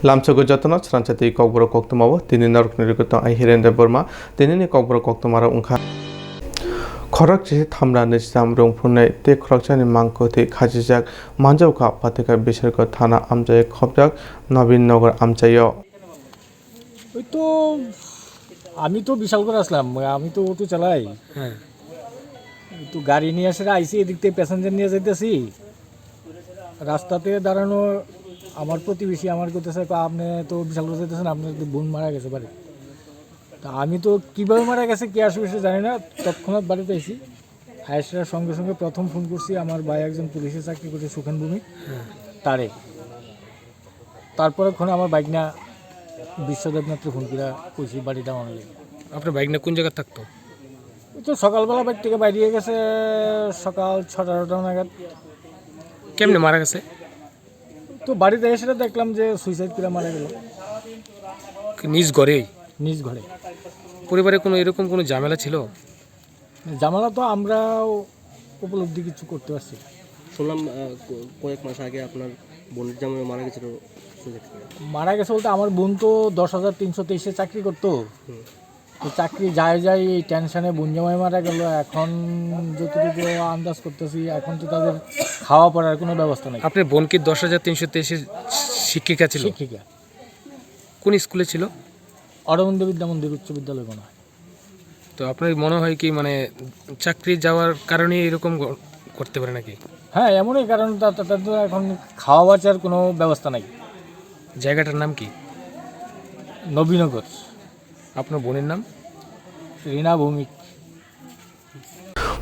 lamchago jatona chranchati kokboro koktomabo tini naroknirikota ai Hirendra Burma tinini kokboro koktomara ungkha khorak je thamra nisam rongphunai te khorakchani mangkoti khajijak manjauka patika bisharko thana amjay khobjak নবীননগর আমচাইও ওই তো আমি তো বিশাল করে আসলাম আমি তো auto চালাই হ্যাঁ তো গাড়ি নিয়ে এসে আইসি এদিক থেকে প্যাসেঞ্জার নিয়ে যাইতেছি রাস্তাতে দাঁড়ানো আমার প্রতিবেশী আমার করতেছে আপনি তো বিশাল করে যাইতেছেন আপনার তো বোন মারা গেছে বাড়ি তা আমি তো কীভাবে মারা গেছে কে আসবে সে জানি না তৎক্ষণাৎ বাড়িতে আইসি আয়েসার সঙ্গে সঙ্গে প্রথম ফোন করছি আমার ভাই একজন পুলিশে চাকরি করছে সুখান ভূমি তারে তারপরে ওখানে আমার বাইক না বিশ্বদেবনাথকে ফোন করে কইছি বাড়িটা অনলি আপনার বাইক না কোন জায়গায় থাকতো তো সকালবেলা বাড়ি থেকে বাইরে গেছে সকাল 6:30 নাগাদ কেমনে মারা গেছে তো বাড়িতে এসে দেখলাম যে সুইসাইড করে মারা গেল নিজ ঘরেই নিজ ঘরে পরিবারে কোনো এরকম কোনো ঝামেলা ছিল ঝামেলা তো আমরা উপলব্ধি কিছু করতে পারছি শুনলাম কয়েক মাস আগে আপনার বোনের জামাই মারা গেছিল মারা গেছে বলতে আমার বোন তো 10,323-এ চাকরি করতো তো চাকরি যায় এই টেনশনে বোন জামাই মারা গেল এখন যতটুকু আন্দাজ করতেছি এখন তো তাদের খাওয়া পড়ার কোনো ব্যবস্থা নেই আপনার বোন কি 10,323 শিক্ষিকা ছিল শিক্ষিকা কোন স্কুলে ছিল অরবিন্দ বিদ্যা মন্দির উচ্চ বিদ্যালয় মনে হয় তো আপনার মনে হয় কি মানে চাকরি যাওয়ার কারণে এরকম করতে পারে নাকি হ্যাঁ এমনই কারণ তাদের এখন খাওয়া বাঁচার কোনো ব্যবস্থা নাই জায়গাটার নাম কি নবীনগর আপনার বোনের নাম রিনা Bhowmik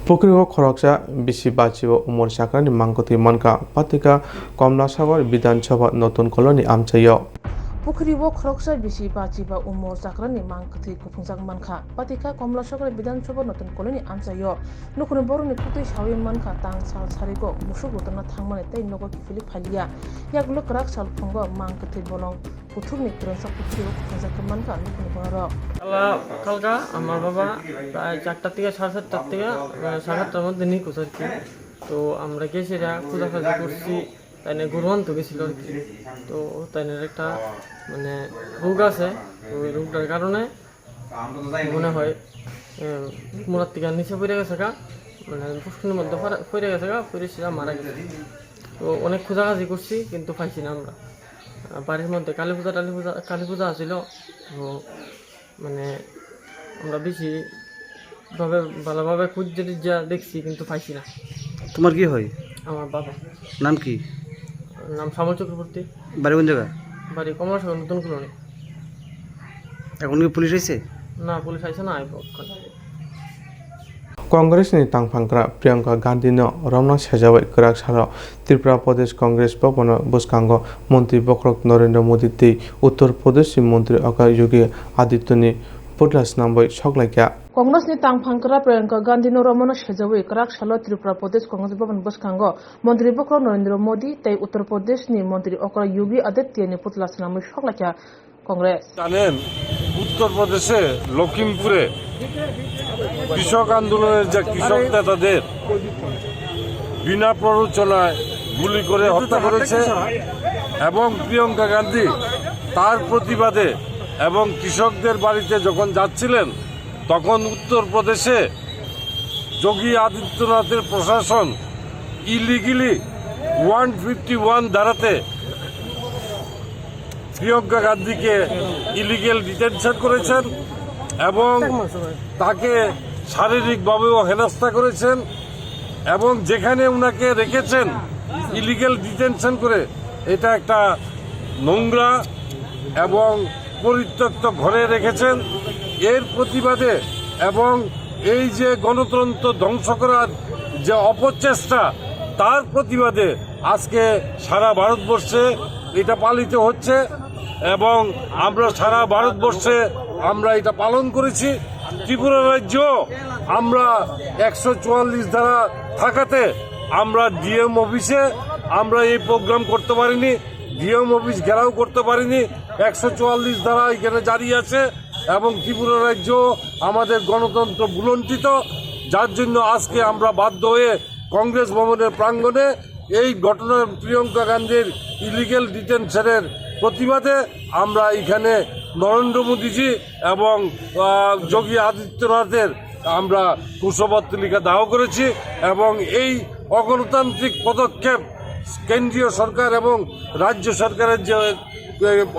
Pukriho khoroksa bisi bachibo umor sakrani mangkoti manka patika Komlasagar Bidhan Sabha notun koloni amchayo পুখরিবো খরকসা বেশি বাচিবা উমর জাকরানি মাংকথি কুফুংজাক মানখা পাতিকা কমলাসগর বিধানসভা নতুন কলোনি আমচাইও নখুনি বরনি কুতৈ সাউই মানখা তাং সাল সারিগো মুসুক রতনা থাংমানে তাই নগর কিফিলি ফালিয়া ইয়াগুলো করাক সাল ফঙ্গ মাংকথি বলং পুথুকনি কিরণসা পুখরিবো কুফুংজাক মানখা নখুনি বড় কালকা আমার বাবা প্রায় 4টা থেকে 7:30 থেকে 7:30টার মধ্যে নিখোঁজ আর কি তো আমরা গেছি খোঁজাখুঁজি করছি তাই না গুরুহান্ত গেছিল আর কি তো তাই একটা মানে রোগ আছে ওই রোগটার কারণে মনে হয় মোড়ার থেকে নিচে পড়ে গেছে মানে পুষ্করির মধ্যে পড়ে গেছে পড়ে সেটা মারা গেছে তো অনেক খোঁজাখুঁজি করছি কিন্তু পাইছি না আমরা বাড়ির মধ্যে কালী পূজা আসছিল তো মানে আমরা বেশি ভালোভাবে খুঁজতে দেখছি কিন্তু পাইছি না তোমার কি হয় আমার বাবা নাম কি নাম শ্যামল চক্রবর্তী বাড়ি কোন জায়গা বাড়ি কমলাসাগর নতুন কলোনি এখন কি পুলিশ আইছে না পুলিশ আইছে না Congress ni tangphangkra Priyanka Gandhi no Ramna Sajawai Krak Salo Tripura Pradesh Congress Bhavan Buskango Mantri Bokrok Narendra Modi tei Uttar Pradesh Mantri Akar Yogi Adityani Putlas Nambai Shoklaikya Congress নি তাংফাংকরা Priyanka Gandhi no Ramna সেজাওয়ে করাক সালো ত্রিপুরা প্রদেশ কংগ্রেস ভবন বসকাঙ্গ মন্ত্রী বক্র নরেন্দ্র মোদি তাই উত্তর প্রদেশ নি মন্ত্রী অকরা যোগী আদিত্য নি পুতলাস নামে সকলাকা কংগ্রেস জানেন উত্তরপ্রদেশে লখিমপুরে কৃষক আন্দোলনের যে কৃষক নেতাদের বিনা প্ররোচনায় গুলি করে হত্যা করেছে এবং প্রিয়াঙ্কা গান্ধী তার প্রতিবাদে এবং কৃষকদের বাড়িতে যখন যাচ্ছিলেন তখন উত্তরপ্রদেশে যোগী আদিত্যনাথের প্রশাসন ইলিগেলি 151 ধারাতে প্রিয়াঙ্কা গান্ধীকে ইলিগেল ডিটেনশন করেছেন এবং তাকে শারীরিকভাবেও হেনস্থা করেছেন এবং যেখানে ওনাকে রেখেছেন ইলিগেল ডিটেনশন করে এটা একটা নোংরা এবং পরিত্যক্ত ঘরে রেখেছেন এর প্রতিবাদে এবং এই যে গণতন্ত্র ধ্বংস করার যে অপচেষ্টা তার প্রতিবাদে আজকে সারা ভারতবর্ষে এটা পালিত হচ্ছে এবং আমরা সারা ভারতবর্ষে আমরা এটা পালন করেছি ত্রিপুরা রাজ্য আমরা 144 ধারা থাকাতে আমরা ডিএম অফিসে আমরা এই প্রোগ্রাম করতে পারিনি ডিএম অফিস ঘেরাও করতে পারিনি 144 ধারা এখানে জারি আছে এবং ত্রিপুরা রাজ্য আমাদের গণতন্ত্র ভুলণ্ঠিত যার জন্য আজকে আমরা বাধ্য হয়ে কংগ্রেস ভবনের প্রাঙ্গণে এই ঘটনার প্রিয়াঙ্কা গান্ধীর ইলিগেল ডিটেনশনের প্রতিবাদে আমরা এখানে নরেন্দ্র মোদীজি এবং যোগী আদিত্যনাথের আমরা কুশপুত্তলিকা দাহ করেছি এবং এই অগণতান্ত্রিক পদক্ষেপ কেন্দ্রীয় সরকার এবং রাজ্য সরকারের যে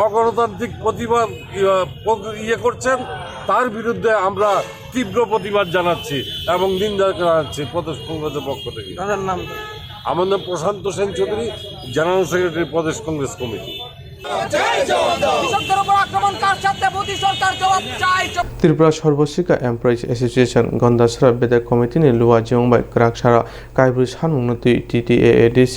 অগণতান্ত্রিক প্রতিবাদ করছেন তার বিরুদ্ধে আমরা তীব্র প্রতিবাদ জানাচ্ছি এবং নিন্দা জানাচ্ছি প্রদেশ কংগ্রেসের পক্ষ থেকে। আমার নাম Prashanta Sen Chowdhury, general secretary Pradesh Congress committee. Tripura Sarva Shiksha employees association Gandacherra বেদার কমিটিनि लुवा जिंबाय क्राकसारा कायब्रु सानमुंगनति TTAADC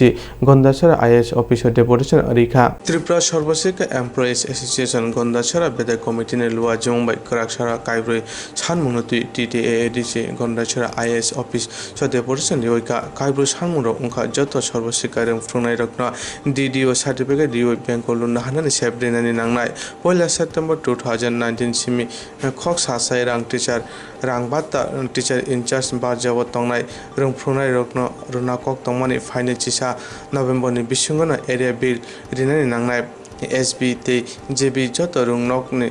Gandacherra IAS officer deputation रिखा त्रिपुरा सर्वशिक्षा एमप्लयिज एसोसिएशन गन्दाछड़ा बेदार कमिटिनि लुवा जिंबाय क्राकसारा कायब्रु सानमुंगनति TTAADC Gandacherra IAS officer deputation रिखा कायब्रु सानमुंग उनखा जत सर्वशिक्षा रोंफ्रुंनाय रखना DDO सार्टिफिकेट रिउ बेंगल नाहानानि सेबदेनानि नांनाय 1 सेप्टेम्बर 2019 सिमी खक सासाय रां टीचार रां बाता टीचार इनचार्ज बारजाव तंगनाय रोंफ्रुंनाय रखना रुना कक तंगमानि फाइने चिसा नवेम्बरनि बिसुंगना एरिया बिल रिनानि नांनाय SB ते JB जत रोंनकनि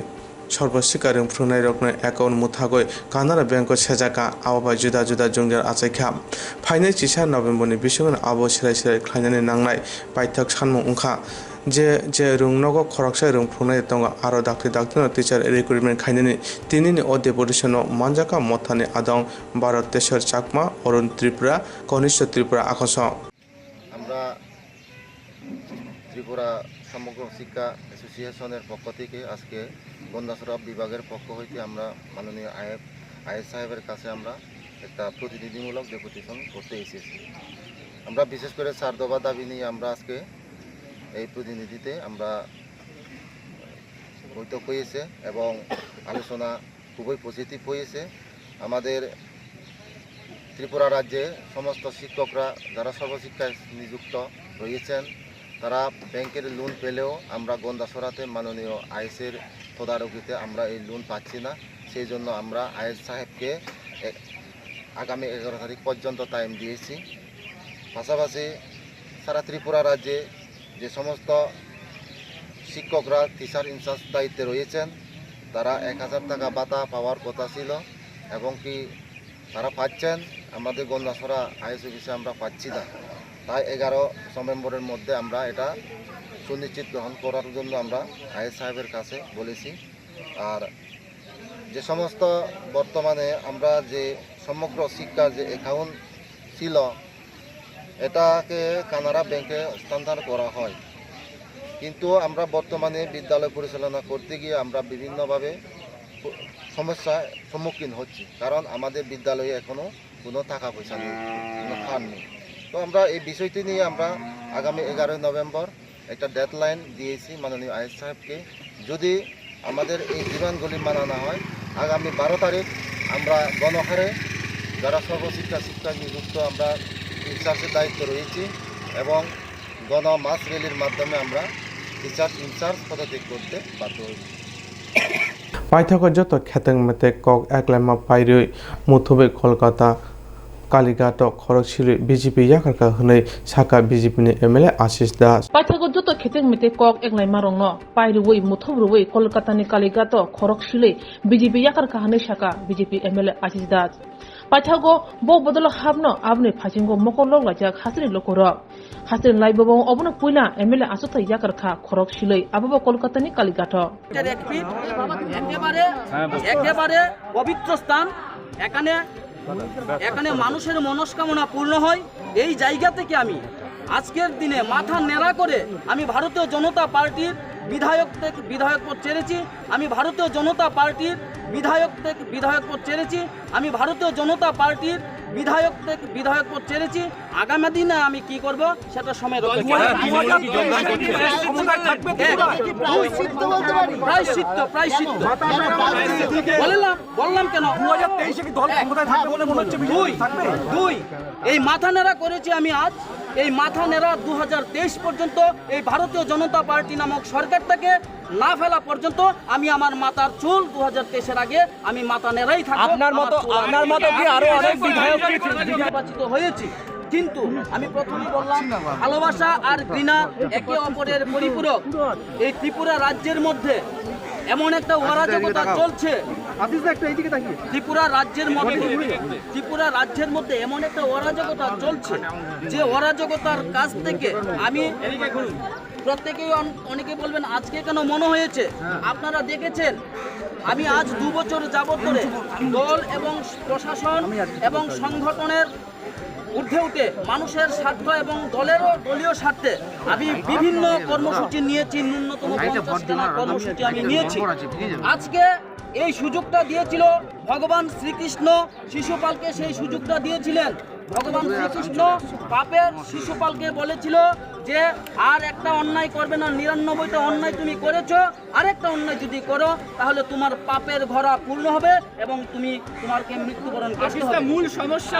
सर्वशिक्षा रोंफ्रुंनाय रखना एकाउन्ट मुथागय कानाडा बैंक सेजाका आबा जुदा जुदा जंजार आचाइखा फाइने चिसा नवेम्बरनि बिसुंगना आबो सिराय सिराय खायनानि नांनाय बायथक सानमु उंखा जे रोंनगो खरकसा रोंफ्रुंनाय दङ आरो दाख्लै दाख्लैनो टीचार रिक्रुटमेन्ट खायनानि तिनिनि डेपुटेशनाव मानजाका मथानि आदं भारत तेसर चाकमा अरुण त्रिपुरा कनिष्ठ त्रिपुरा आकाश আমরা ত্রিপুরা সমগ্র শিক্ষা অ্যাসোসিয়েশনের পক্ষ থেকে আজকে গন্দাছড়া বিভাগের পক্ষ হইতে আমরা মাননীয় আইএস সাহেবের কাছে আমরা একটা প্রতিনিধিমূলক ডেপুটেশন করতে এসেছি। আমরা বিশেষ করে 4 দফা দাবি নিয়ে আমরা আজকে এই প্রতিনিধিতে আমরা বৈঠক হয়েছে এবং আলোচনা খুবই পজিটিভ হয়েছে। আমাদের ত্রিপুরা রাজ্যে সমস্ত শিক্ষকরা যারা সর্বশিক্ষায় নিযুক্ত রয়েছেন তারা ব্যাংকের লোন পেলেও আমরা গন্দাছড়াতে মাননীয় আইএসের তদারকিতে আমরা এই লোন পাচ্ছি না। সেই জন্য আমরা আইএস সাহেবকে আগামী 11 তারিখ পর্যন্ত টাইম দিয়েছি। পাশাপাশি সারা ত্রিপুরা রাজ্যে যে সমস্ত শিক্ষকরা টিচার ইনচার্জ দায়িত্বে রয়েছেন তারা 1000 টাকা ভাতা পাওয়ার কথা ছিল এবং কি তারা পাচ্ছেন, আমাদের গন্দাছড়া আইএস অফিসে আমরা পাচ্ছি না। তাই 11 নভেম্বরের মধ্যে আমরা এটা সুনিশ্চিত গ্রহণ করার জন্য আমরা আইএস সাহেবের কাছে বলেছি। আর যে সমস্ত বর্তমানে আমরা যে সমগ্র শিক্ষার যে অ্যাকাউন্ট ছিল এটাকে কানাড়া ব্যাংকে স্থানান্তর করা হয়, কিন্তু আমরা বর্তমানে বিদ্যালয় পরিচালনা করতে গিয়ে আমরা বিভিন্নভাবে সমস্যার সম্মুখীন হচ্ছি, কারণ আমাদের বিদ্যালয়ে এখনও কোনো টাকা পয়সা নেই, কোনো ফান্ড নেই। তো আমরা এই বিষয়টি নিয়ে আমরা আগামী 11 নভেম্বর একটা ডেডলাইন দিয়েছি মাননীয় আইএস সাহেবকে। যদি আমাদের এই ডিমান্ডগুলি মানা না হয় আগামী 12 তারিখ আমরা গণহারে যারা শিক্ষায় নিযুক্ত আমরা ইনচার্জের দায়িত্ব রয়েছি এবং মাস র্যালির মাধ্যমে আমরা টিচার ইনচার্জ পদত্যাগ করতে বাধ্য হয়েছি। পাইথাকর যত খেতেং মেতে কক একলাইমা পাইরই মুথবে কলকাতা কালীঘাট খরগশিলি বিজেপি याखारखा हनै साका बिजेपिनि एमएलए आशीष दास पाइथागो जतो खेतें मिते कक एकलाय मारंग पाइरुवै मुथुब्रुवै कलकातानि कालीघाट खरगशिले बिजेपि याखारखा हनै साका बिजेपि एमएलए आशीष दास पाइथागो बो बदल हाबनो आबने फासिंगो मकरलग लाजाक हासरि लकरक हासरि लाइबो अबनो पुइला एमएलए आसुथाय याखारखा खरगशिले आबाबो कलकातानि कालीघाट একেবারে পবিত্র স্থান, এখানে মানুষের মনস্কামনা পূর্ণ হয়। এই জায়গা থেকে আমি আজকের দিনে মাথা নেড়া করে আমি ভারতীয় জনতা পার্টির বিধায়ক পদ ছেড়েছি। আমি ভারতীয় জনতা পার্টির বিধায়ক পদ ছেড়েছি। আমি ভারতীয় জনতা পার্টির বিধায়ক পদ ছেড়েছি। আগামী দিনে আমি কি করব সেটা সময় বললাম কেন দুই এই মাথা নেড়া করেছি আমি আজ। এই মাথা নেড়া 2023 পর্যন্ত এই ভারতীয় জনতা পার্টি নামক সরকারটাকে না ফেলা পর্যন্ত আমি আমার মাথার চুল 2023-এর আগে আমি মাথা নেড়াই থাকবো। আপনার মতো কি আরো অনেক বিধায়ক নির্বাচিত হয়েছি, কিন্তু আমি প্রথমেই বললাম ভালোবাসা আর ঘৃণা একে অপরের পরিপূরক। এই ত্রিপুরা রাজ্যের মধ্যে এমন একটা অরাজকতা চলছে, ত্রিপুরা রাজ্যের মধ্যে এমন একটা অরাজকতা চলছে, যে অরাজকতার কাছ থেকে আমি প্রত্যেকেই অনেকে বলবেন আজকে কেন মনে হয়েছে। আপনারা দেখেছেন আমি আজ 2 বছর যাবত ধরে দল এবং প্রশাসন এবং সংগঠনের ঊর্ধ্বে উঠে মানুষের স্বার্থ এবং দলীয় স্বার্থে আমি বিভিন্ন কর্মসূচি নিয়েছি, ন্যূনতম 50টা কর্মসূচি আমি নিয়েছি। আজকে এই সুযোগটা দিয়েছিল ভগবান শ্রীকৃষ্ণ শিশুপালকে, সেই সুযোগটা দিয়েছিলেন ভগবান শ্রীকৃষ্ণ পাপের শিশুপালকে বলেছিল যে আর একটা অন্যায় করবে না, 99টা অন্যায় তুমি করেছো, আরেকটা অন্যায় যদি করো তাহলে তোমার পাপের ঘরা পূর্ণ হবে এবং তোমাকে মৃত্যুবরণ করতে হবে। মূল সমস্যা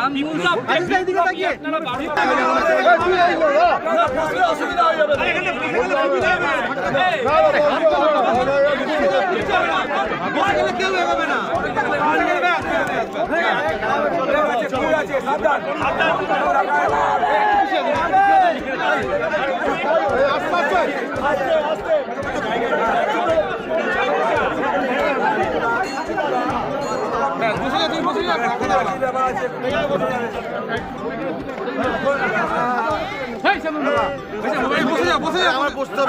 আমার বসতে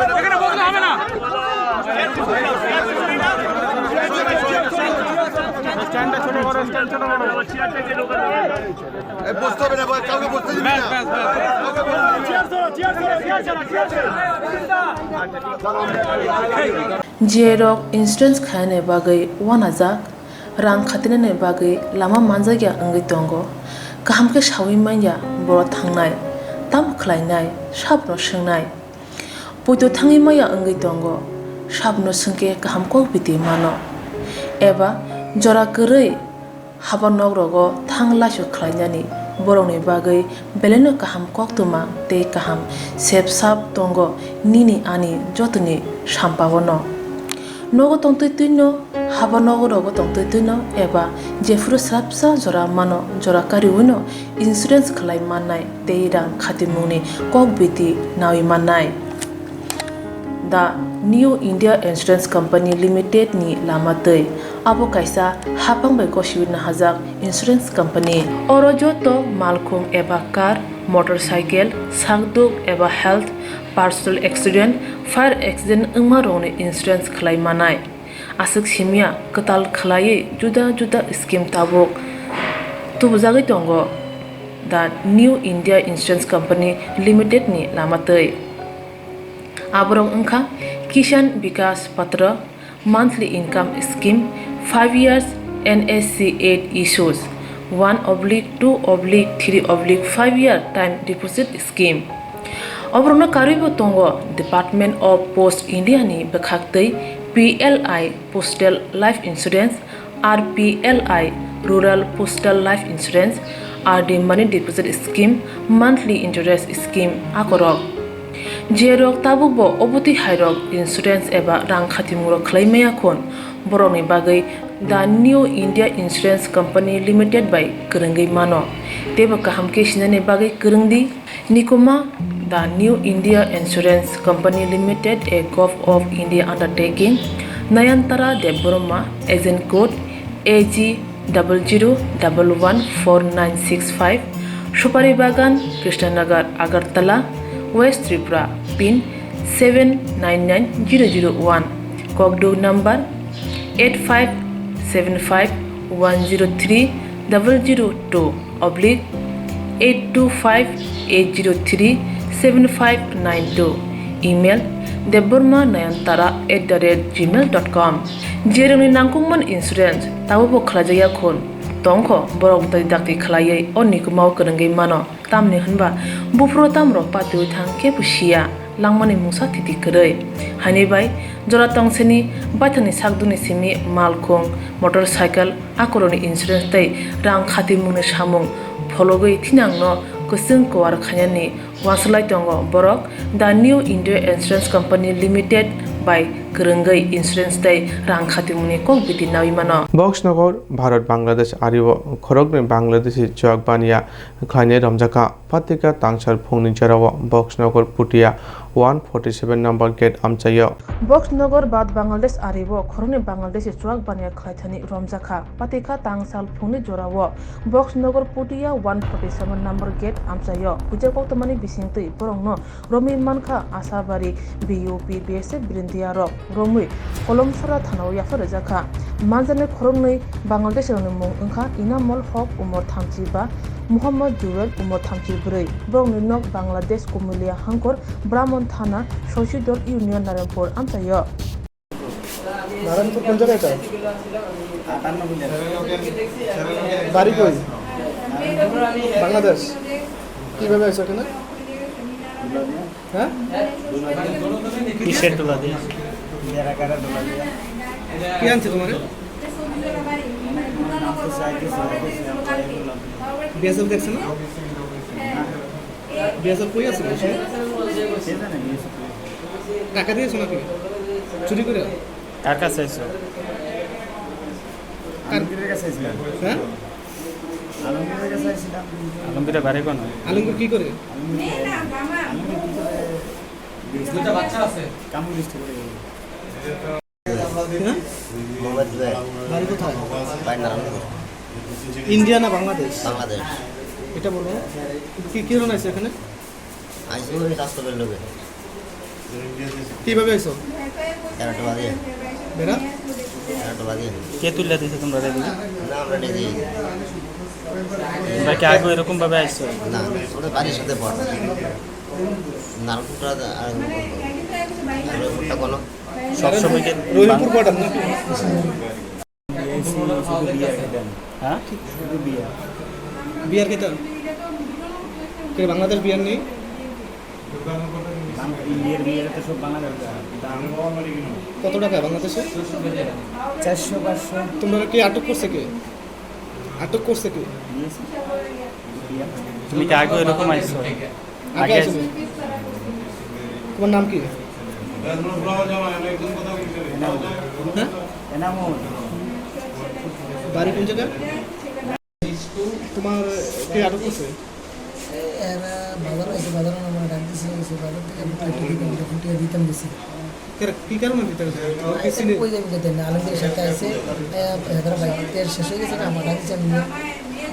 হবে না। বসতে হবে না, কাউকে বসতে দিবি না। Jerok insurance khane bagai wanajak rang khatinane bagai lama manjagya angai tongo kaham ke shawi manya boro thangnai tam khlainai sabno swngnai puito thangi maya angai tongo sabno sungke kaham ko biti mano eba jora korei haba nogrogo thangla su khlainani boroni bagai beleno kaham koktuma te kaham sep sap tongo nini ani jotoni sampabono nogo tongtoi tuino haba nogorogo tongtoi tuino eba jefuru srapsa jora mano jora kari uno insurance khlai mannai tei rang khatimuni kok biti nawi mannai The New India Insurance Company Limited ni lamatei abo kaisa hapang bai koshiwin hajak insurance company oro joto malkhung eba car motorcycle sangduk eba health personal accident fire accident ungma rone insurance khlai manai asuk simia katal khlai juda juda scheme tabok tubujagai tongo The New India Insurance Company Limited ni lamatei aborong ungkha Kishan Vikas Patra monthly income scheme 5 years NSC 8 issues 1/2/3/5 year time deposit scheme obrona karibo tongo Department of Post India ni bekhaktei PLI Postal Life Insurance RPLI Rural Postal Life Insurance RD Money Deposit Scheme monthly interest scheme akorok Jerok tabukbo obuti hairok insurance eba rang khatimuro khlaimaya khon boroni bagai The New India Insurance Company Limited by Kerengai mano teba kaham ke sinane bagai kerengdi nikoma The New India Insurance Company Limited a Gov of India undertaking Nayantara Deborma agent code AG 00114965 Supari Bagan Krishnanagar Agartala West Tripura pin 799001 Kogdo number 85751002/825-803-7592 email debormanayantara@gmail.com jeroni nangkungman insurance tabubo khlajaya khon tongkho borok dai dakti khlaiye onni kumau kerengai mano tamni hanba bufro tamro patu thang ke pusia langmani musa titi kerei hani bai jora tongseni baithani sakduni simi malkhong motorcycle akoroni insurance tai rang khati mune samung phologoi thinangno kusung kwar khanyani wasalai tongo borok The New India Insurance Company Limited by गोरोंगै insurance दै रां खाथिमुनि कक बिदि नावि मानो बक्सनगर भारत बांलादेश आरिव खरगनि बांलादेशी जग बानिया खाने रमजाका पातिका तांसार फुंनि जेराव बक्सनगर पुटिया 147 number gate आमचायो बक्सनगर बाद बांलादेश आरिव खरगनि बांलादेशी जग बानिया खायथानि रमजाका पातिका तांसाल फुंनि जेराव बक्सनगर पुटिया 147 नम्बर गेट आमचायो बुजे कक्तमानि बिसिंतै बरंनो रमि मानखा आसाबारि बियुपि बिएसएफ बिरिन्दियार रमि कलमसरा थानाव याफर जाखा मानजाने खरगनै बांलादेशनि मुं ओंखा इनामल हक उमर 35 मुहम्मद जुवेल उमर 34 बरंनि नक बांलादेश कुमिलिया हांकर ब्राह्मण थाना शशिदर इउनियन नारायणपुर आमचायो नारायणपुर কোন জায়গায় এটা বাড়ি কই বাংলাদেশ কিভাবে আইছো এখানে হ্যাঁ কিসের তোলা দিয়ে কি আনছে তোমার বিএসএফ দেখছ না বিএসএফ কই আছে টাকা দিয়েছো নাকি চুরি করে কার কাছে আইছো আলমগীরের কাছে আইছিলাম হ্যাঁ আলমগীরের কাছে আইছিলাম আলমগীরের বাড়ি কোন আলমগীর কি করে দুটো বাচ্চা আছে কামু মিষ্টি করে বাড়ি কোথায় ইন্ডিয়া না বাংলাদেশ? বাংলাদেশ। এটা বলো কি কি রকম আছে এখানে? আইসো ওই রাস্তার লোকে কিভাবে আইছো? এরাটো বাজে বেরা এরাটো বাজে কে তুলে দিয়েছে তোমরা রে না আমরা নিজে তোমরা কি আগে এরকম ভাবে আইছো? না ওটা বাড়ির সাথে পড় নারকুটা আর ওটা কোনো সব সময় কি রহিমপুর বর্ডার নাকি? হ্যাঁ শুধু বিয়ার বিয়ার কেটা কে বাংলাদেশ বিয়ার নেই বিয়ের বিয়ের তো সব বাংলাদেশ দাম কত টাকা বাংলাদেশে? 400-500 তোমরা কি আটক করছে কে? আটক করছে কে? তুমি কি আগে এরকম আইছো? আগে আইছো? তোমার নাম কি? হ্যাঁ এনামুল বাড়ি কোন জায়গা? তোমার কে আটক করছে? এরা বাজার আছে বাজার আমরা ডাক দিছি বাজার থেকে দিতাম দিছি কি কারণে দিতে গেছে? ওই যে দিতে না আলমগীরের সাথে আছে এরা বাইকে শেষ হয়ে গেছে আমার ডাক দিছি আমি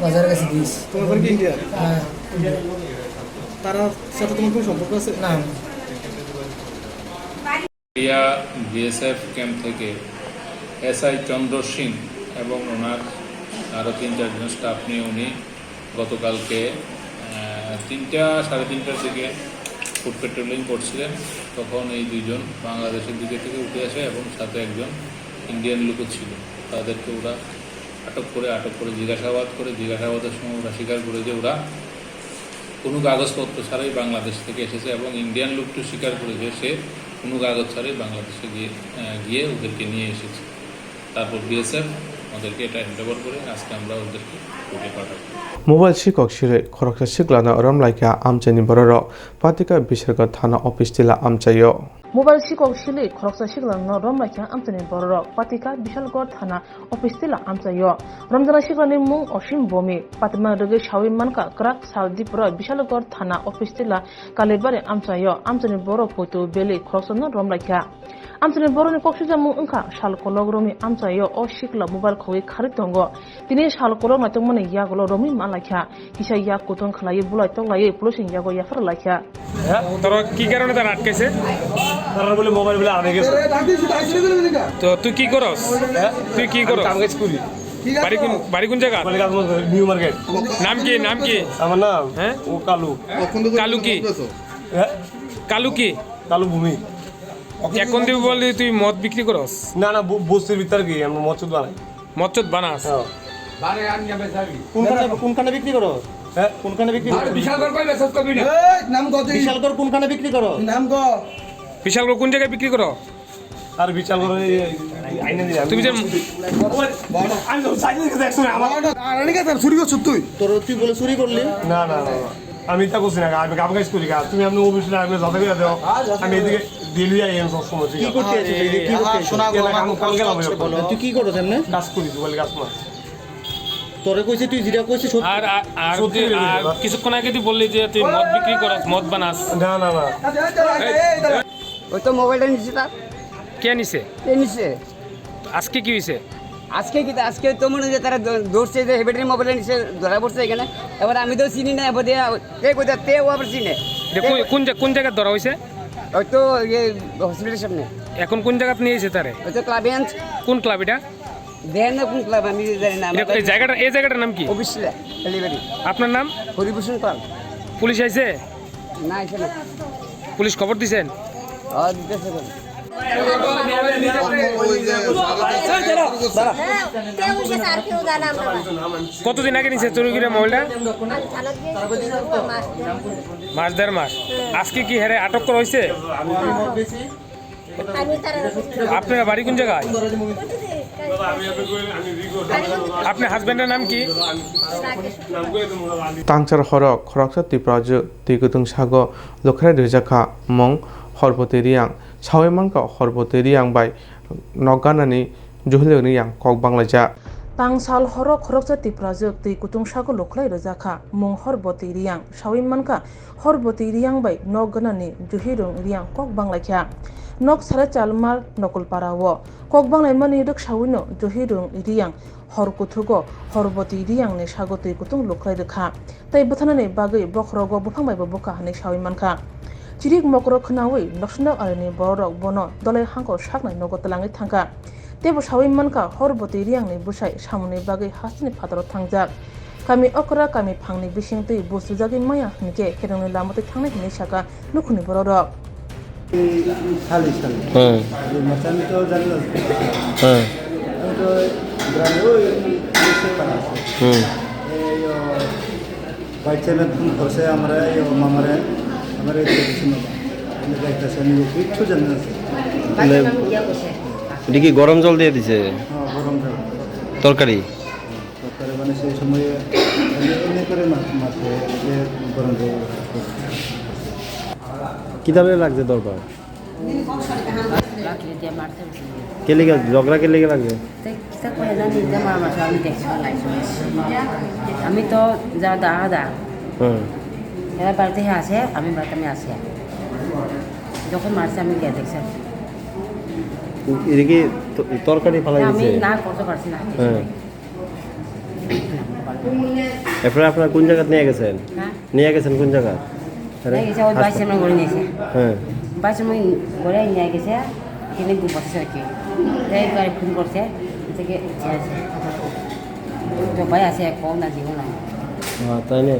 বাজার কাছে দিয়েছি। তোমার বাড়ি কি ইন্ডিয়া? হ্যাঁ তার সাথে তোমার কোনো সম্পর্ক আছে? না বিএসএফ ক্যাম্প থেকে এসআই চন্দ্র সিং এবং ওনার আরও 3-4 স্টাফ নিয়ে উনি গতকালকে 3টা-3:30টার দিকে ফুড পেট্রোলিং করছিলেন। তখন এই দুইজন বাংলাদেশের দিকে থেকে উঠে আসে এবং সাথে একজন ইন্ডিয়ান লোকও ছিল। তাদেরকে ওরা আটক করে জিজ্ঞাসাবাদের সময় ওরা স্বীকার করে যে ওরা কোনো কাগজপত্র ছাড়াই বাংলাদেশ থেকে এসেছে এবং ইন্ডিয়ান লোকটি স্বীকার করেছে সে কোনো কাগজ ছাড়াই বাংলাদেশে গিয়ে ওদেরকে নিয়ে এসেছে। তারপর বিএসএফ ওদেরকে এটা হ্যান্ডওভার করে আজকে আমরা ওদেরকে কোর্টে পাঠাবো। मोबाइल शिक्षक सिरे खरकसा सिग्लाना रमलाइका आमचाइनि बररो पातिका बिसरगत थाना अफिस तिला आमचायो मोबाइल शिक्षक सिले खरकसा सिग्लाना रमलाइका आमचाइनि बररो पातिका बिशालगढ़ थाना अफिस तिला आमचायो रमजाना सिग्लानि मुं असीम बमी पातिमा रगे सावि मानका क्राक सालदीपुर बिशालगढ़ थाना अफिस तिला कालेबारे आमचायो आमचाइनि बरो फोटो बेले खरकसा रमलाइका आमचाइनि बरनि कक्सिजा मुं ओंखा सालकलग रमि आमचायो अ सिग्ला मोबाइल खौइ खारि दंगो दिनै सालकलग नायतंमोन यागलो रमि मालाइका किसा या कुतन खलायै बुलाय तंलायै पुलिसिं यागो याफर लाइका তোরা কি কারণে তারা আটকেছে? তারা বলে মোবাইল বলে আনে গেছে। তো তুই কি করস? তুই কি করস? কাম কাজ করি। বাড়ি কোন জায়গা? New market. নাম কি? আমার নাম হ্যাঁ ও কালু। কালু কি? হ্যাঁ কালু কি? কালু ভূমি। এখন তুই বললি তুই মদ বিক্রি করস? না না বস্তির ভিতরে কি আমরা মৎস্য বানাই। মদ বানাস? কোনখানে বিক্রি করো? হ্যাঁ কোনখানে বিক্রি করো? বিশালগড় কই মেসেজ করবি না। নাম কত? বিশালগড় কোনখানে বিক্রি করো? নাম ক বিশালগড় কোন জায়গায় বিক্রি করো? আর বিশাল করে আইনা দিলাম। তুমি যে আমি তো সাইড থেকে দেখছ না আমার আরে কি তোর চুরি করছ তুই? তোর তুই বলে চুরি করলি? না না না আমি তা করছি না আমি কাম কাজ করি তুমি আপনি অফিসে আমি যাতে করে দাও আমি এদিকে দিলি আই এম সব সময় কি করতে আছে কি করতে শোনা কাম গেলাম তুই কি করছ এমনে কাজ করি বলে কাজ মাছ তোরে কইছে তুই যেটা কইছিস সত্যি আর আর কিছুক্ষণ আগে তুই বললি যে তুই মদ বিক্রি করস মদ বানাস না না না ওই তো মোবাইলটা নিছে তার কে নিছে কে নিছে আজকে কি হইছে আজকে তো মনে হয় তারা ধরছে যে হেবেটের মোবাইল নিছে ধরা পড়ছে এখানে এবার আমি তো চিনি না এবার তে কোথা তে ও আবার চিনে কোন জায়গায় ধরা হইছে ওই তো হসপিটালের সামনে এখন কোন জায়গায় নিয়ে এসে তারে ওই তো ক্লাবেন্স কোন ক্লাব এটা দেখেন না কোন ক্লাব আমি জানি না এই জায়গাটার নাম কি অফিসিয়া ডেলিভারি আপনার নাম হরিভূষণ পাল পুলিশ আইছে না আইছে না পুলিশ খবর দিছেন দিতেছে কতদিন আগে নিছে চুরি করে মোবাইলটা মাস দেড় মাস আজকে কি হেরে আটক করা হয়েছে আপনার বাড়ি কোন জায়গায় আপনার হাজবেন্ডের নাম কি তাংচার হরক খরকসা তিপ্রাজু তিগুতুং সাগো লখরা রিজাখা মং হরবতে রিয়াং সাওয়েমানকা হরবতে রিয়াং বাই নগানানি জুহলেনি yang kok banglaja tangsal horok khoroksa tiprajak tei kutung sago loklai rojaka mung horboti riang sawimanka horboti riang bai nogganani juhirung riang kok banglaikha nok sara chalmar nokol parawo kok banglai mani dok sawino juhirung riang horkuthugo horboti riang ni sago tei kutung loklai rekha tei bothanani bagai bokhrogo bufangbai boka hani sawimanka chirik mokro khnawi noksna arani borok bono dolai hangko saknai nogotalangai thangka tebo sawimanka horboti riang ni busai samuni bagai hasni phataro thangjak kami okra kami phangni bising tei bosujagi maya hnike kerongni lamate thangnai hini saka nukhuni borok সালি মাচান তো জানলো তো গ্রামে ওই নিচে পানা এই বাচ্চা না বসে আমরা এই মামারে আমরা এই কিছু না আমি দেখতেছি আমি কিছু জানি না এটা কি গরম জল দিয়ে দিছে গরম জল তরকারি মানে সেই সময়ে এমনি করে মাছে গরম জল কিভাবে লাগছে দরকার কেলিগা ঝগড়া কেলিগা লাগছে আমি তো যা দাদা এরা বাড়িতে আসে আমি বাড়িতে আমি আসি যখন মারছে আমি গিয়ে দেখছি এটা কি তরকারি ফালাই আমি দিছে না করতে পারছি না এরপরে আপনারা কোন জায়গা নিয়ে গেছেন নিয়ে গেছেন কোন জায়গা ওই বাইশে আমার ঘরে নিয়েছে হ্যাঁ বাইশে আমি ঘরে নিয়ে গেছে কিনে বসছে আর কি এই গাড়ি ফোন করছে থেকে তো ভাই আছে কম না জীবন তাই না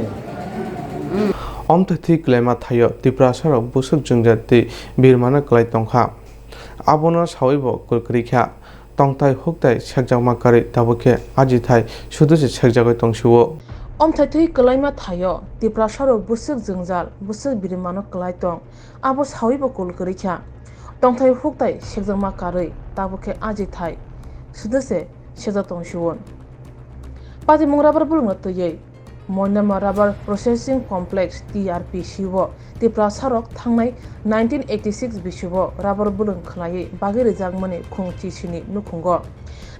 omtathi klema thayo tipra sarok busuk jungjati birmana klai tongkha abona sawibo kulkrikha tongtai huktai sekjakma kari tabuke aji thai sudusi sekjagai tongsuo omtathi klaima thayo tipra sarok busuk jungjal busuk birmana klai tong abo sawibo kulkrikha tongtai huktai sekjakma kari tabuke aji thai sudusi sekjak tongsuo pati mungrabar bulunga toyei Moinama Rubber Processing Complex TRP Shiwo Tipra Sarok Thangnai 1986 Bishiwo Rubber Bulun Khlai Bagir Jagmani Khungchi Chini Nukhungo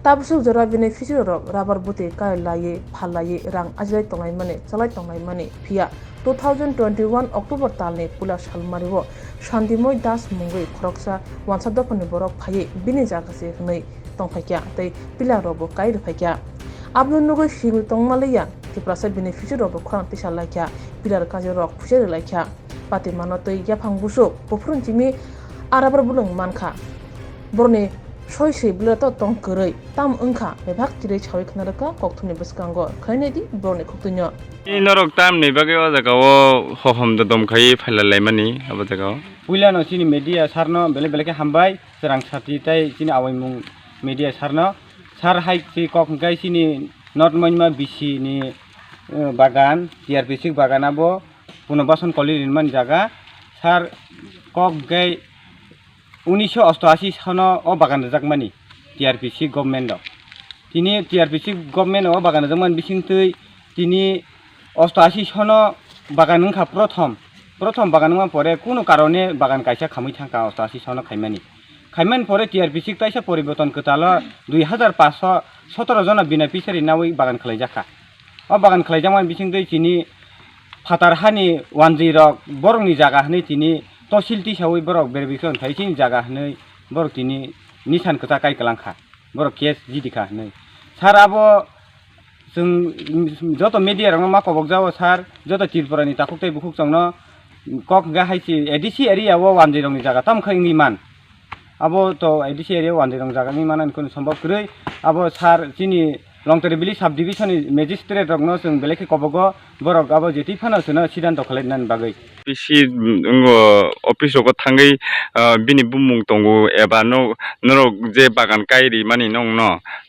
Tabsuk Jora Beneficiary Rok Rubber Buti Kai Laye Phalaye Rang Ajai Tongai Mani Chalai Tongai Mani Phia 2021 October Talni Pula Shalmariwo Shandimoy Das Mungui Khoroksa Wansadopani Borok Phaye Bini Jakase Hnai Tongphakya Tei Pila Robo Kai Ruphakya Abnun Nugo Shil Tongmalaya Tiprasa beneficiary of Kran Tisha Lakia, Pilar Kazirok, Pusher Lakia, Pati Manote Yapang Buso, Pofrun Jimmy, Arabar Bulung Manka, Borne, Shoishi Blato Tong Kurei, Tam Unka, Mebak Tirich Hawik Naraka, Koktuni Buskango, Kennedy, Borne Kutunya. Norok Tam Nebagao, the Gao, Hohom the Domkai, Pala Lemani, about the Gao. Pulano Chini Media Sarno, Belebeleka Hambai, Sarang Satita, Chini Awamung Media Sarno, Sar Haiki Kok Gai Chini, Not Monma Bishi ni. বাগান TRPC বাগান আবো পুনর্বাসন কলি নির্মাণ জায়গা সার cock গাই 1988 সন ও বাগান জাকমানি TRPC government তিনি TRPC government ও বাগান জাকমান বিসিংতৈ তিনি 88 সন বাগান খা প্রথম প্রথম বাগান পরে কোনো কারণে বাগান কাইসা খামই থাকা অবস্থা সাউনা খাইমান পরে টিআরপিসি তাইসা পরিবর্তন কতাল 2517 জন বিনা পিছারি নাওই বাগান খালাই যাকা ও বাগান খালাই জামান বিচিং दै চিনি ফাতার হানি ওয়ানজি রক বরংনি জায়গা হनै তিনি তহসিলটি সাউই বরক বেरबिखन थाइसिनि জায়গা হनै বরক তিনি निसान खोथा कायकलांखा बरक केस जिदिखा हनै सार आबो जों जत मिडिया रंग मा कबक जाओ सार जत त्रिपुरानि ताकुकtai बुकुक जंनो कक गाहायसि एडिसि एरिया वो वानजि रंगनि जागा ताम खैनि मान आबो तो एडिसि एरिया वानजि रंग जागानि मानन कोन सम्भव करै आबो सार जिनि लंतरेबिलि सब डिभिजननि मेजिस्ट्रेट रंगनो जों बेलेखे कबगो बरक आबो जेति फानासनो सिद्धान्त खालायनानै बागै पिसि अफिस को थांगै बिनि बुमुं दंगो एबा नरक जे बागान कायरि मानि नं न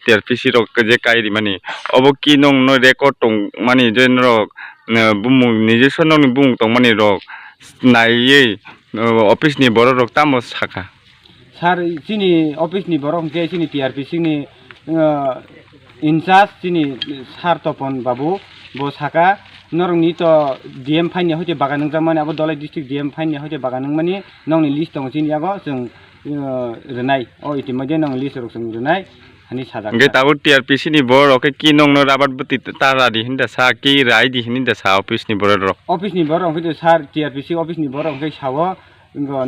तेर पिसि रक जे कायरि मानि अब कि नं न रेकर्ड दं मानि जे नरक बुमुं निजेसन नं बुमुं दं मानि रक नायै अफिस नि बर रक तामो साखा सार जिनि अफिस नि बर के जिनि टीआरपीसी नि इंचार्ज जिनि सार तपन बाबू बो साखा नरंनि तो डीएम फाइनया होते बागान जामाने अब दलाय डिस्ट्रिक्ट डीएम फाइनया होते बागान माने नंनि लिस्ट दं जिनि यागो जों रनाय ओ इतिमध्ये नंग लिस्ट रक जों रनाय हानि साजा गे ताबो टीआरपीसी नि बर ओके कि नंग राबात बति तारा दि हिंदा सा कि राय दि हिंदा सा अफिस नि बर रक अफिस नि बर होते सार टीआरपीसी अफिस नि बर होके सावो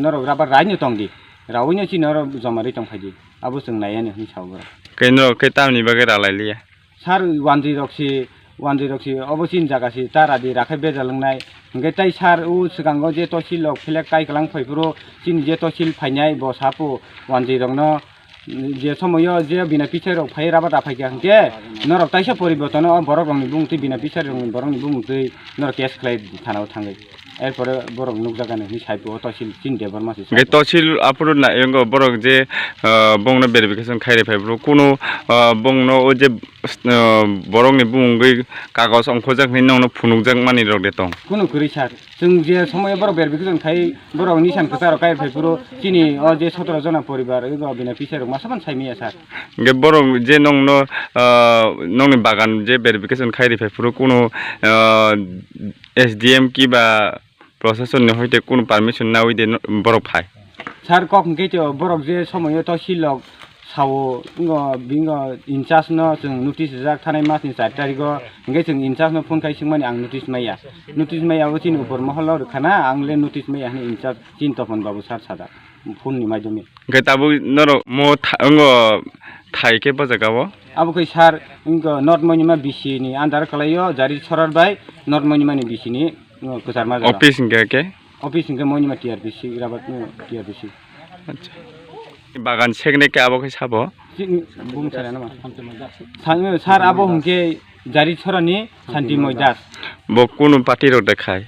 नरक राबात राय नि तंगदि रावैनो सि नर जमारै तंफायदि आबो जों नायानो नि सावो केनो के तामनि बगे रालायलिया सार वानजि रक्सि अबसिन जागासि तारादि राखाय बेजालंनाय ओंगे ताइ सार उ सिगांगो जे तहसिल फिलेक कायकलां फैफुरो सिन जे तहसिल फायनाय बसापु वानजि रंनो जे समयो जे बिना पिछाय रक फाय राबा दाफाय गंके नरक ताइसा परिबर्तन बरक रंनि बुंथि बिना पिछाय रंनि बरंनि बुंथि नरक केस खलाय थानाव थाङै एरपर बरक नुक जागानो नि साइपो तहसिल सिन देबर मासे गे तहसिल आपुर ना एंगो बरक जे बंगनो वेरिफिकेशन खायरे फायब्रो कुनो बंगनो ओ जे बरंनि बुंगै कागज अंखजak नि नंनो फुनुकजak मानि रक देतong कुनो करै सार जों जे समय बरक वेरिफिकेशन खाय बरक निसान खोतार काय फायब्रो सिनि ओ जे 17 जना परिवार एगो बिना पिछाय रक मासाबान साइमिया सार गे बरक जे नंनो नंनि बागान जे वेरिफिकेशन खायरे फायब्रो कुनो एसडीएम की बा प्रशासन ने होइते कोन परमिशन ना होइते बरक फाय सार कक गेते बरक जे समय तहसिल सावो बिंगो इंचार्ज न जों नोटिस जाक थानाय मासनि 4 तारिखो ओंगे जों इंचार्ज न फोन खायसिं माने आं नोटिस माया थिन उपर महल रखाना आंले नोटिस माया नि इंचार्ज चिन तपन बाबू सार सादा फोन नि माध्यमे गे ताबु नर मो अंगो थाइके बजागाव अब कै सार इंगो नर्थ मनिमा बीसी नि आन्दार कलायो जारि सरर बाय नर्थ मनिमा नि बीसी नि कुसारमा ऑफिस के ऑफिस के मनिमा टीआरपीसी राबात टीआरपीसी अच्छा बागान सेगने के आबो कै साबो बुम सारा नामा सांगे सार आबो हुंके जारि सरनि शान्तिमय दास बो कुनु पार्टी रो देखाय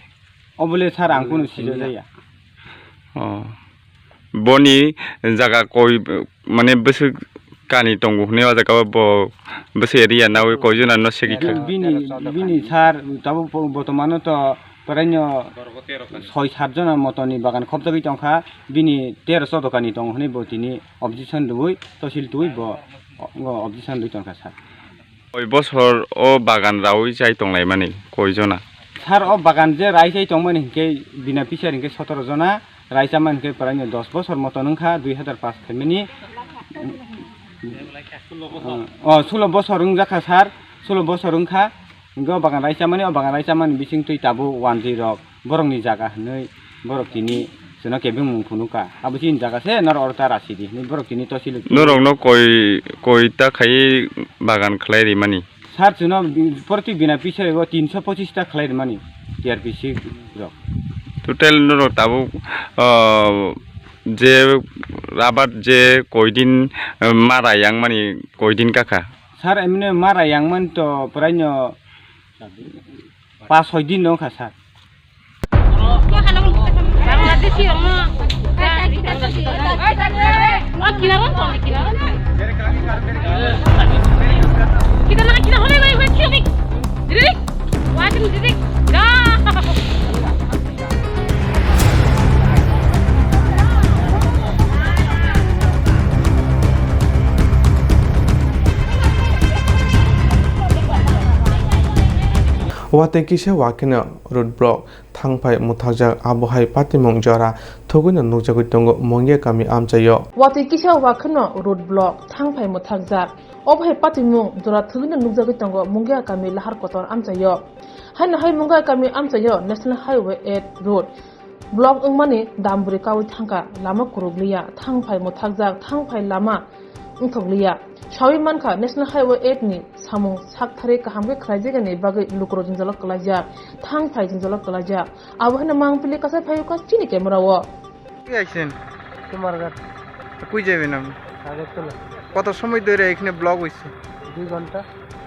अबले सार आं कुनु सिजो जाया बनि जागा कोइ माने बस कानि दंगो हने जागा बो बस एरिया नाव कोइजना न सेगि बिनि सार ताबो बर्तमान त परायनो 6-7 जना मतनि बागान खबजागै तंखा बिनि 1300 दकानि दं हने बतिनि ऑब्जेक्शन दुइ तहसिल दुइ बो ऑब्जेक्शन दुइ तंखा सार ओइ बसर ओ बागान रावै जाय तंनाय माने कोइजना सार ओ बागान जे राय जाय तंमोन हिके बिना पिसार हिके 17 जना रायजा मानके परायनो 10 बছर मतनखा 2005 खैमनि 16 बছर जाखा सार 16 बছर खा गो बागान रायजा माने बिसिं तै ताबो वानजि रक बरंनि जागा हनै बरक तिनि जना केबे मुं फुनुका आबसिन जागा से नर अरता रासिदि नि बरक तिनि तहसिल नरंग न कोइ ता खाय बागान खलायरि मानि सार जना प्रति बिना पिछाय 325 ता खलायरि मानि टीआरपीसी रक टोटल नरक ताबो जे राबात जे कोइदिन मारायां मानि कोइदिन काका सार एमने मारायां मान तो प्रायनो 5-6 दिन दं का सार wate kisa wakina road block thangpai muthakjak abohai patimong jora thoguna nukjagoi tongo mongya kami amchayo wate kisa wakina road block thangpai muthakjak obhai patimong jora thoguna nukjagoi tongo mongya kami lahar kotor amchayo haina hai mongya kami amchayo national highway 8 road block ungmani damburi kawi thangka lama kurugliya thangpai muthakjak thangpai lama ungthogliya shawi manka national highway 8 ni samung sakthare kahamge khrajega ni bagai lukro jinjalo kalaja thangpai jinjalo kalaja abhana mangpili kasa phayu kas chini camera wo আইছেন কুমারঘাট কই যাবেন আপনি আগরতলা কত সময় ধরে এখানে block হইছে 2 ঘন্টা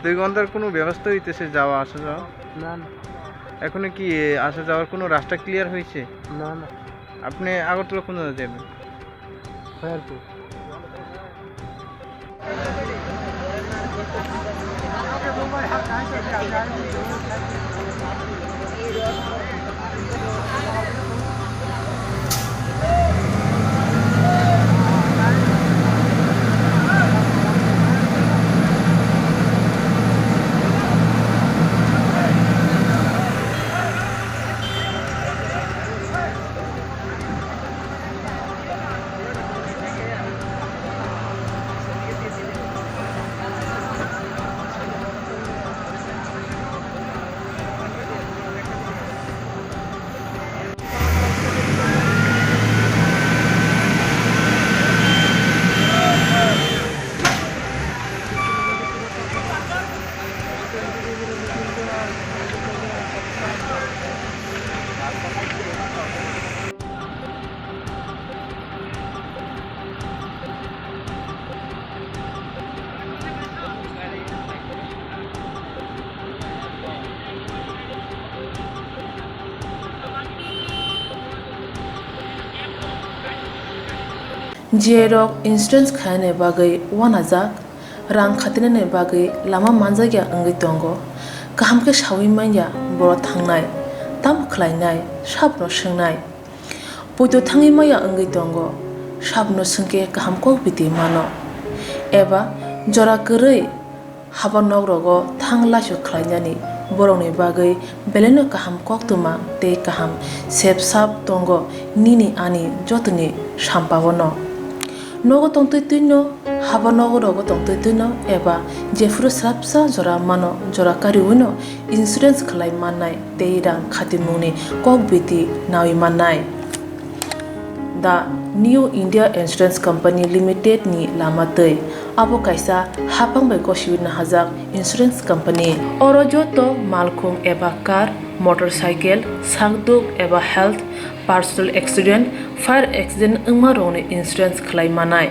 2 ঘন্টার কোনো ব্যবস্থা হইতেছে যাওয়া আসা যাওয়া না না এখন কি আসা যাওয়ার কোনো রাস্তা ক্লিয়ার হয়েছে না না আপনি আগরতলা কোন জায়গায় যাবেন Khayarpur Jerok insurance khane bagai wanajak rang khatinane bagai lama manjagya angai tongo kahamke shawi manya boro thangnai tam khlainai sabno swngnai poito thangi maya angai tongo sabno sungke kahamko biti mano eba jora korei habanok rogo thanglasho khlainani borongni bagai beleno kaham koktuma te kaham sepsap tongo nini ani jotni sampabono nogo tongtoi tuino haba nogo rogo tongtoi tuino eba jefru srapsa jora mano jora kariuno insurance khlai mannai teirang khatimuni kokbiti nawi mannai the New India Insurance Company Limited ni lamatei abo kaisa hapangbai koshiwina hajak insurance company oro joto malkhung eba car motorcycle sakduk eba health personal accident fire accident ungmarone insurance khlai manai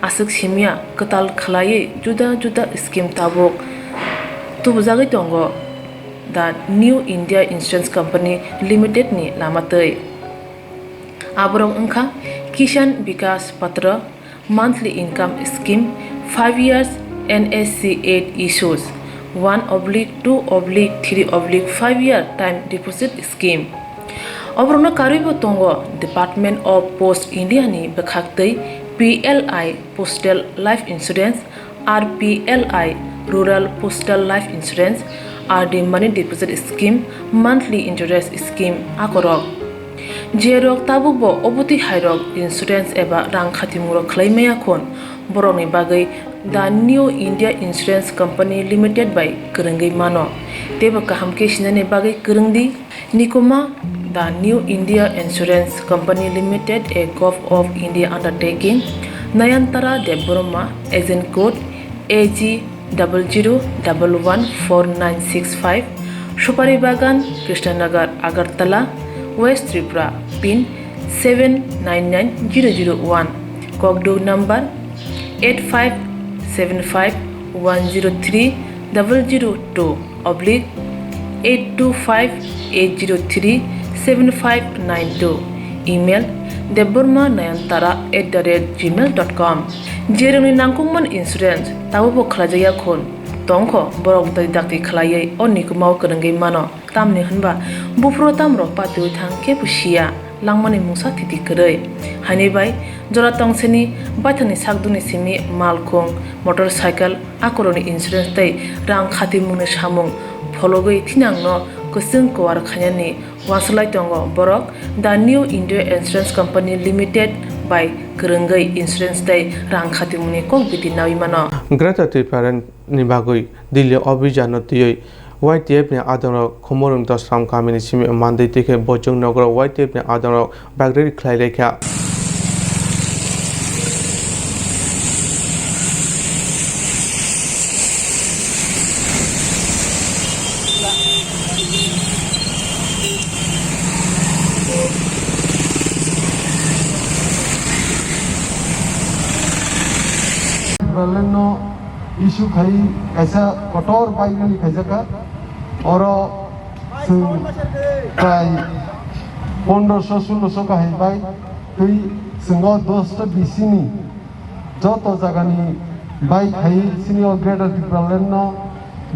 asuk simia katal khlai juda juda scheme tabok tubujagai tongo the New India Insurance Company Limited ni lamatei aborong ungkha Kishan Vikas Patra monthly income scheme 5 years NSC 8 issues 1/2/3/5 year time deposit scheme Obrona karibo tongo Department of Post India ni bekhaktei PLI Postal Life Insurance RPLI Rural Postal Life Insurance RD Money Deposit Scheme monthly interest scheme akorok Jerok tabubo obuti hairok insurance eba rang khatimuro khlaimaya khon boroni bagai the New India Insurance Company Limited by Kurungai mano teba kahamke sinane bagai kurungdi nikoma the New India Insurance Company Limited a Gulf of India undertaking Nayantara Deborma agent code AG 00114965 Shupari Bagan Krishnanagar Agartala West Tripura pin 799001 Kogdo number 85751032/825-803-7592 email debormanayantara@gmail.com jeroni nangkungman insurance tabubo khlajaya khon tongkho borok dai dakti khlaiei onikumau kurungai mano tamni hunba bufro tamro patu thangke pusia langmani musa thiti korei hani bai jora tongseni bathani sakduni simi malkhong motorcycle akoroni insurance tai rang khati mune samung thologui thinangno kusung kwar khanyani waslai tongo borok the new India Insurance Company Limited by Kurungai Insurance Day rang khatimuni kok biti nawimano Greta Thunberg ni bagui Delhi অভিযান তিয়ই YTF ni adoro khomorung dasram kamini simi mandai tike bojong nogro YTF ni adoro bagri khlailekha Berlino isu khai kaisa kotor baikali kaisa ka oro sing kai 1500-1600 ka hai bai tui singo 10 bisini joto jagani bai khai senior grader Berlino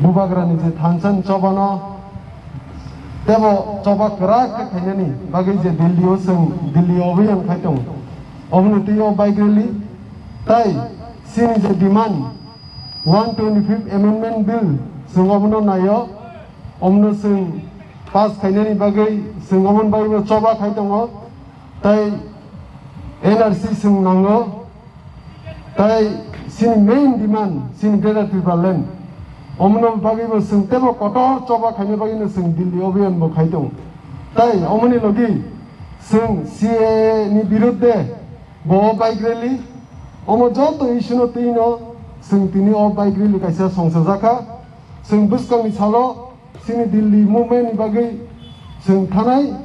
bubagrani je thanchan chobano tebo choba kra ka khainani bagai je Delhi obiyan khaitong omnitiyo baikali tai sin is a demand 125th Amendment Bill sungomno nayo omno sing pass khainani bagai sungomon bagai choba khaitongo tai NRC sing nango tai sin main demand sin greater Berlin omno bagai sing tebo kotor choba khaine bagai no sing Delhi obiyan bo khaitong tai omni logi sing CAA ni biruddhe bo bike rally omo joto issue no tino sing tini o bike rally kaisa songsajaka sing buskang ni salo sini Delhi movement bagai sing thanai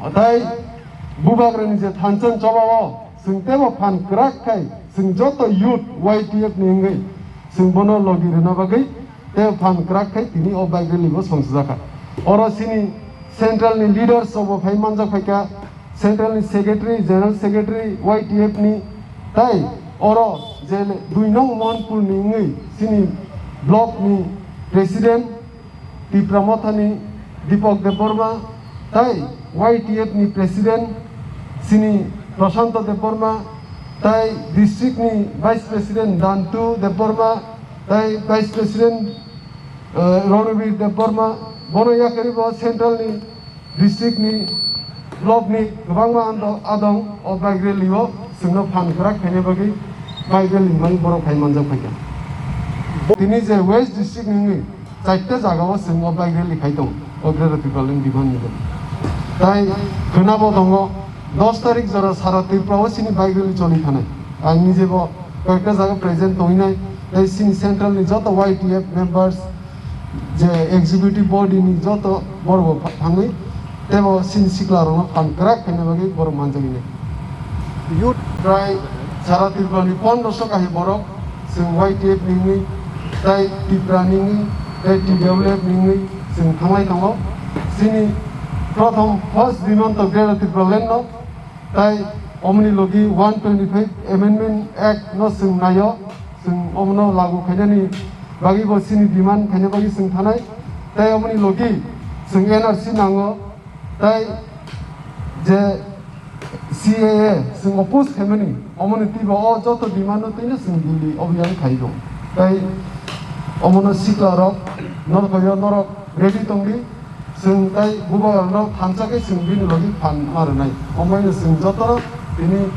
atai bubagrani je thanchan chobao sing tebo phan krak khai sing joto youth YTF ni ngai sing bono logi rena bagai te phan krak khai tini o bike rally bo songsajaka oro sini central ni leaders of Phaimanjak phaika central ni secretary general secretary YTF ni tai oro je 2 nong Monpur ni ngai sini block ni president Tipramothani Deepak Deborma tai YTF ni president sini Prashanto Deborma tai district ni vice president Dantu Deborma tai vice president Ronavir Deborma bono yakari bo central ni district ni block ni gobangma adong o bagre liwo singno phan krak khane bagi bagre limang borok Phaimanjak phaika tini je west district ni chaita jagao singno bagre likhai dong o greater Berlin divan ni tai khonabo dongo 10 তারিখ jora sara Tripura sini bagre li choli thane ang nije bo koyta jaga present toinai tai sini central ni joto YTF members je executive body ni joto borbo thangi tebo sin siklarong phan krak khane bagi bor manjani youth try sara Tripura ni 1500 kahi borok sing YTF ni tai Tripura ni tai TWF ni sing thangai tongo sini prothom first dimant of greater Berlin no tai omni logi 125 Amendment Act no sing nayo sing omno lagu khainani bagi bo sini demand khaine bagi sing thanai tai omni logi sing NRC nango tai je CAA sing oppose khaimani omni tibo o joto demand no tine sing Delhi obyan khaido tai omono siklarok norkoyo norok ready tongi sing tai bubarno thanchake sing bini logi phan marnai omoino sing joto tini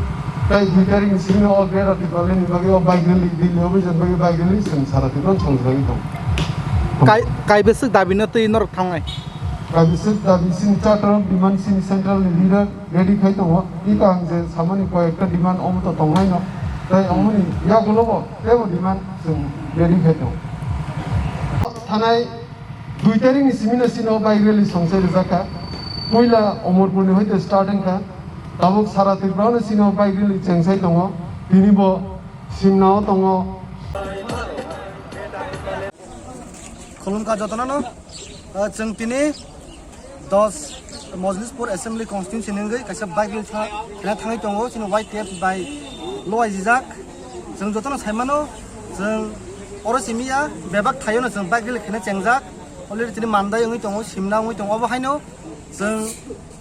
tai bikaring singno o greater Berlin bagi o bagre li Delhi obyan bagi bagre li sing sara tikon chongjagi tong kai besik dabina tei nor thangai kai besik dabi sin charter demand sin central leader ready khai tongo ikang je samani ko ekta demand omoto tongai no tai omoni ya gulobo tebo demand sing ready khai tong thanai 2 tarik ni simina sino bagre li songsai jaka poila omorpur ni hoite starting ka tabuk sara Tripura ni sino bagre li chengsai tongo tini bo simnao tongo खुलुमका जतनानो जों दिनै 10 Majlispur assembly कन्स्टिट्युन्सि निगै कायसा bike था थाङै दङ जों YTF bye लय जिजाक जों जतना साइमानो जों अरसिमिया बेबाक थायोनो जों बाइक लिखने चेंजाक अलरेडी दिनै मान्दाय ओङै दङ सिमना ओङै दङ बहायनो जों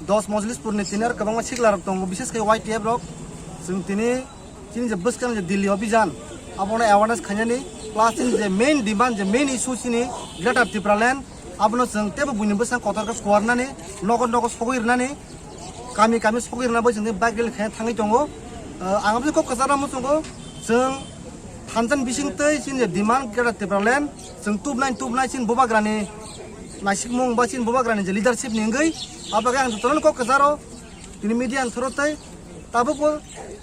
10 मजलिसपुर नि दिनै गोबां सिगलार दङ बिसेसकै YTF रक जों दिनै जे बसकान जे दिल्ली अभियान आबोना अवेयरनेस खायनानि प्लास जे मेन डिमांड जे मेन इशू सिनि ग्रेटर Tripraland abno जों tebo buini besang kotor ka swarnani nokon nokon sogirnani kami sogirna bai जों bike rally khaina thangai tongo angam ko kasara mo songo जों Hansan bising tei sin demand kera tebralen जों tubnai sin bobagrani nasik mong basin bobagrani je leadership ningai abaga ang toron ko kasaro ini media ang thorotai tabo ko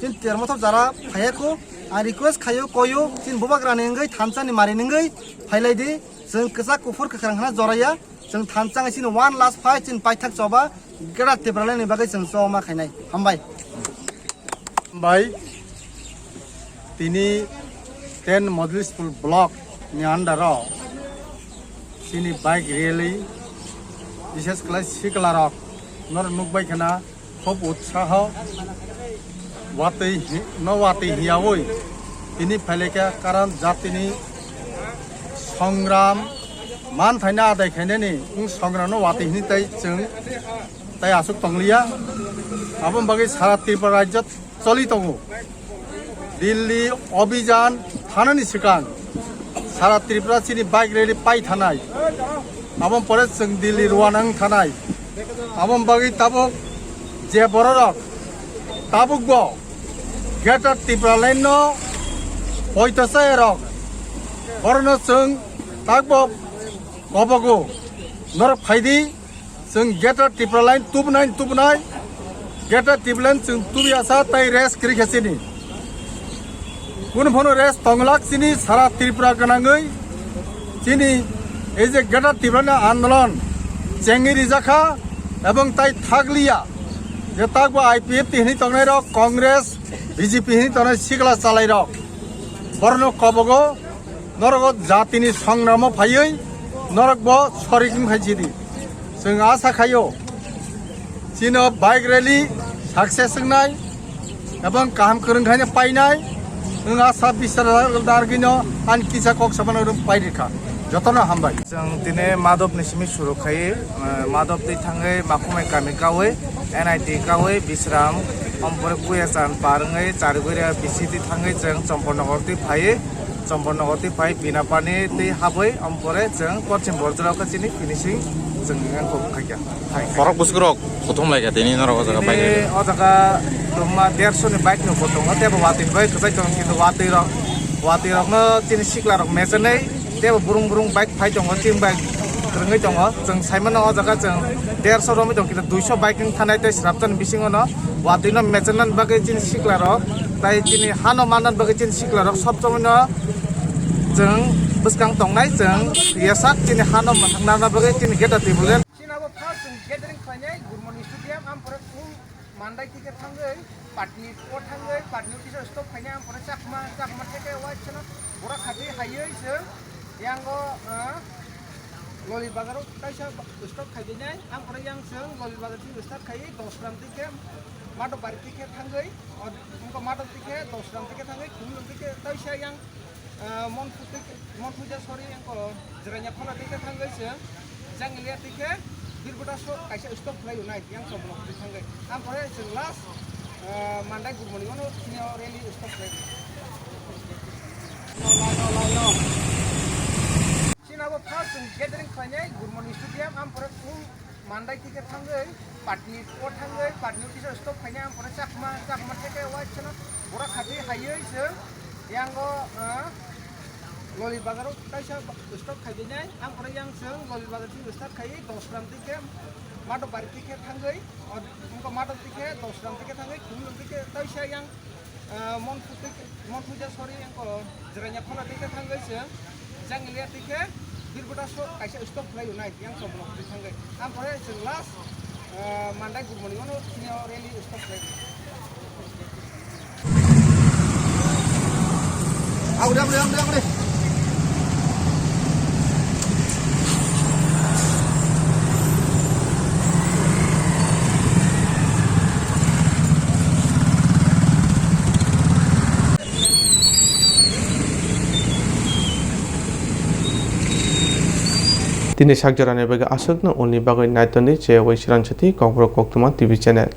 sin termothop jara phayako a request khayo koyo sin bobagrani ningai thamsani mari ningai phailai di जों kasa kufur kakrangna joraya जों thamsang sin one last fight sin paithak choba kera tebralen ni bagai जों soma khainai hambai tini 10 Majlispur block ni andaro sini bike rally বিশেষ করে শিকলারক নর নুকবাই খানা খুব উৎসাহ ওয়াতেই নওয়াতেই হিয়াওই তিনি ফেলেকা কারণ জাতিনি সংগ্রাম মান থাইনা আদায় খাইনানি সংগ্রাম ওয়াতেই হিনি তাই जों তাই আসুক তংলিয়া আবম বাকি সারা ত্রিপুরা রাজ্য চলি দङ দিল্লি অভিযান थानायनि सिगां सारा त्रिपुरा सिनि बाइक रेलि पाइ थानाय आबम परे जों दिल्ली रवानां थानाय आबम बागै ताबुक जे बररक ताबुक ब गेटर त्रिपुरा लाइन पयतासाय रक बरनो जों ताकब गबगो नर फाइदि जों गेटर त्रिपुरा लाइन तुबनाय गेटर त्रिपुरा लाइन जों तुबियासा ताइ रेस क्रिकेसिनि कुन रेस तंगलाक सिनी सारा त्रिपुरा गनाङै सिनी এই যে গেটা ত্রিপুরা आंदोलन চেঙ্গি রিজাখা এবং তাই থাকলিয়া যে তাকবো আইপিএফ হিনি তংনাই রক কংগ্রেস বিজেপি হিনি তংনাই সিগলা চালাই রক বর্ণ কবগো নরক জাতিনি সংগ্রাম ফাইयै নরক ব সরিকিং ফাইছিদি जों आसा खायो सिनो बाइक रैली सक्सेस होनाय এবং কাম করংখানে পাইনাय आसा बिसार दारगिनो आन किसा कक साबान पाइरिखा जतन हामबाय जों दिनै माधव निसिमि सुरखाय माधव दै थाङै माखुमाय गामि गावै एनआईटी गावै बिश्राम अम्पर कुयासान पारङै चारगुरिया बिसिति थाङै जों चम्पनगर दै फायै चम्पनगर दै फाय बिनापानि दै हाबै अम्परे जों पश्चिम बर्जराव काचिनि फिनिशिं जों गानखौ खायगा फरक बुसगरक खथम लायगा दिनै नरक जागा बाइक अ जागा दमा 150 नि बाइक नो खथम तेबो वाति बाइक खजाय दं किन्तु वाति रकनो चिनि सिक्ला रक मेजनै तेबो बुरुं बाइक फाय दङ टिम बाइक रोङै दङ जों साइमन अ जागा जों 150 रमै दं किन्तु 200 बाइक थानाय तै स्रापजन बिसिङनो वातिनो मेजनन बागै चिनि सिक्ला रक ताइ चिनि हानो मानन बागै चिनि सिक्ला रक सब समयनो जों बसकां दंनाय जों यासाक चिनि हानो माथांना बागै चिनि गेटा टेबुल सिनाबो फार्स्ट जों गेदारिं खायनाय गुरमनि स्टेडियाम आमफोर मानदाय टिकेट थाङै पार्टनि ओ थाङै पार्टनि किसो स्टप खायनाय आमफोर चाकमा टेके वाइट चना बरा खाथि हायै जों यांगो ललित बाजाराव कायसा स्टप खायदिनाय आमफोर yang जों ललित बाजारनि स्टार्ट खायै 10 रां टिकेट मादो बारि टिकेट थाङै उनको मादो टिकेट 10 रां टिकेट थाङै खुम टिकेट कायसा yang मनफुजा सरि यांको जराnya खना टिकेट थाङै जों jangilia टिकेट बिरबटा सो कायसा स्टप खालायो नाय yang सोब्लक थाङै आमफोर जों लास्ट मानदाय गुरमनि उनाव सिनियाव रेलि स्टप खालायो सिनाबो फार्स्ट जों गेदारिं खायनाय गुरमनि स्टेडियाम आमफोर मानदाय टिकेट थाङै पार्टनि ओ थाङै पार्टनि किसो स्टप खायनाय आमफोर चाकमा टेके वाइट चना बरा खाथि हायै जों यांगो ललित बाजाराव कायसा स्टप खायदिनाय आमफोर yang जों ललित बाजारनि स्टार्ट खायै 10 रां टिकेट मादो बारि टिकेट थाङै उनको मादो टिकेट 10 रां टिकेट थाङै खुम टिकेट कायसा yang मनफुजा सरि यांको जराnya खना टिकेट थाङै जों jangilia टिकेट बिरबटा सो कायसा स्टप खालायो नाय yang सोब्लक थाङै आमफोर जों लास्ट मानदाय गुरमनि उनाव सिनियाव रेलि स्टप खालायो आउदे Tini sakjarane bagi asakna uni bagai naitoni je waisiran chati kongro koktuma TV channel.